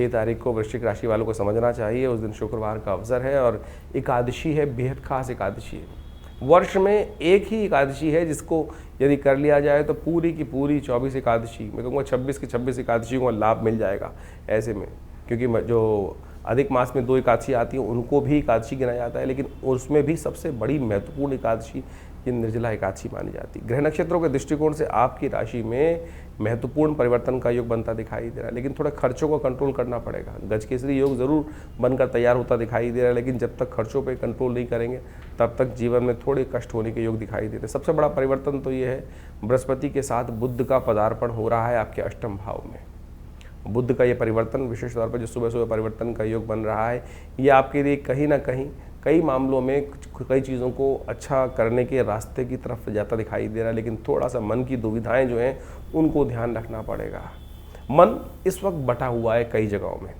6 तारीख को वृश्चिक राशि वालों को समझना चाहिए। उस दिन शुक्रवार का अवसर है और एकादशी है, बेहद खास एकादशी है। वर्ष में एक ही एकादशी है जिसको यदि कर लिया जाए तो पूरी की पूरी 24 एकादशी, मैं कहूँगा 26 की 26 एकादशियों का लाभ मिल जाएगा ऐसे में। क्योंकि जो अधिक मास में 2 एकादशी आती हैं उनको भी एकादशी गिना जाता है, लेकिन उसमें भी सबसे बड़ी महत्वपूर्ण एकादशी ये निर्जला एकादशी मानी जाती है। ग्रह नक्षत्रों के दृष्टिकोण से आपकी राशि में महत्वपूर्ण परिवर्तन का योग बनता दिखाई दे रहा है, लेकिन थोड़ा खर्चों को कंट्रोल करना पड़ेगा। गजकेसरी योग जरूर बनकर तैयार होता दिखाई दे रहा है, लेकिन जब तक खर्चों पे कंट्रोल नहीं करेंगे तब तक जीवन में थोड़े कष्ट होने के योग दिखाई दे रहे हैं। सबसे बड़ा परिवर्तन तो ये है, बृहस्पति के साथ बुध का पदार्पण हो रहा है आपके अष्टम भाव में। बुध का ये परिवर्तन, विशेष तौर पर जो सुबह सुबह परिवर्तन का योग बन रहा है, ये आपके लिए कहीं ना कहीं कई मामलों में कई चीज़ों को अच्छा करने के रास्ते की तरफ जाता दिखाई दे रहा है, लेकिन थोड़ा सा मन की दुविधाएं जो हैं उनको ध्यान रखना पड़ेगा। मन इस वक्त बटा हुआ है कई जगहों में,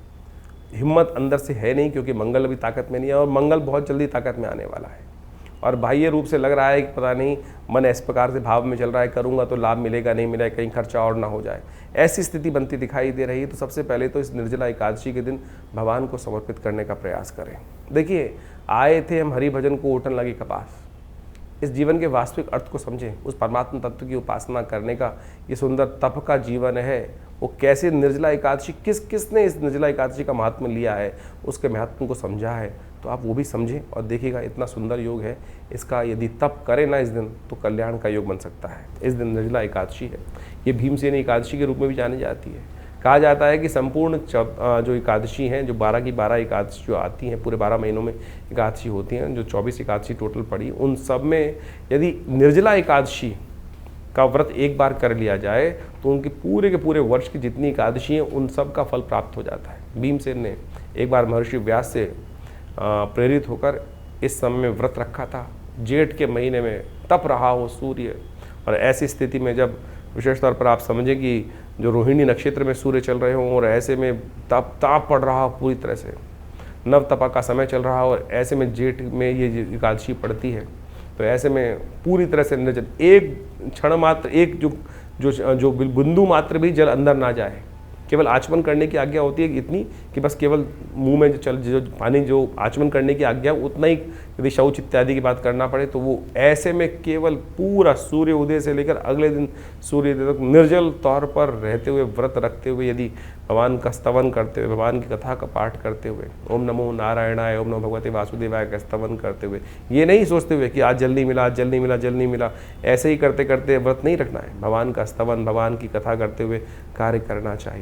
हिम्मत अंदर से है नहीं, क्योंकि मंगल अभी ताकत में नहीं है और मंगल बहुत जल्दी ताकत में आने वाला है। और बाह्य रूप से लग रहा है कि पता नहीं मन इस प्रकार से भाव में चल रहा है, करूंगा तो लाभ मिलेगा नहीं मिलेगा, कहीं खर्चा और ना हो जाए, ऐसी स्थिति बनती दिखाई दे रही है। तो सबसे पहले तो इस निर्जला एकादशी के दिन भगवान को समर्पित करने का प्रयास करें। देखिए, आए थे हम हरि भजन को ओटन लगे कपास। इस जीवन के वास्तविक अर्थ को समझें, उस परमात्मा तत्व की उपासना करने का ये सुंदर तप का जीवन है। वो कैसे निर्जला एकादशी, किसने इस निर्जला एकादशी का महात्म लिया है, उसके महत्व को समझा है, तो आप वो भी समझें और देखिएगा इतना सुंदर योग है। इसका यदि तप करें ना इस दिन, तो कल्याण का योग बन सकता है। इस दिन निर्जला एकादशी है, ये भीमसेन एकादशी के रूप में भी जानी जाती है। कहा जाता है कि संपूर्ण जो एकादशी हैं, जो 12 की 12 एकादशी जो आती हैं, पूरे 12 महीनों में एकादशी होती हैं, जो 24 एकादशी टोटल पड़ी, उन सब में यदि निर्जला एकादशी का व्रत एक बार कर लिया जाए तो उनके पूरे के पूरे वर्ष की जितनी एकादशी हैं उन सब का फल प्राप्त हो जाता है। भीमसेन ने एक बार महर्षि व्यास से प्रेरित होकर इस समय में व्रत रखा था। जेठ के महीने में तप रहा हो सूर्य, और ऐसी स्थिति में जब विशेष तौर पर आप समझें कि जो रोहिणी नक्षत्र में सूर्य चल रहे हों और ऐसे में ताप पड़ रहा हो, पूरी तरह से नव तपा का समय चल रहा हो, और ऐसे में जेठ में ये एकादशी पड़ती है, तो ऐसे में पूरी तरह से निर्जल, एक क्षण मात्र, एक जो बिंदु मात्र भी जल अंदर ना जाए, केवल आचमन करने की आज्ञा होती है इतनी कि बस केवल मुंह में जो पानी जो आचमन करने की आज्ञा, उतना ही यदि शौच इत्यादि की बात करना पड़े तो वो ऐसे में केवल पूरा सूर्य उदय से लेकर अगले दिन सूर्योदय तक निर्जल तौर पर रहते हुए, व्रत रखते हुए, यदि भगवान का स्तवन करते हुए, भगवान की कथा का पाठ करते हुए, ओम नमो नारायणाय, ओम नमो भगवते वासुदेवाय का स्तवन करते हुए, ये नहीं सोचते हुए कि आज जल नहीं मिला, जल नहीं मिला, जल नहीं मिला, ऐसे ही करते करते व्रत नहीं रखना है। भगवान का स्तवन, भगवान की कथा करते हुए कार्य करना चाहिए।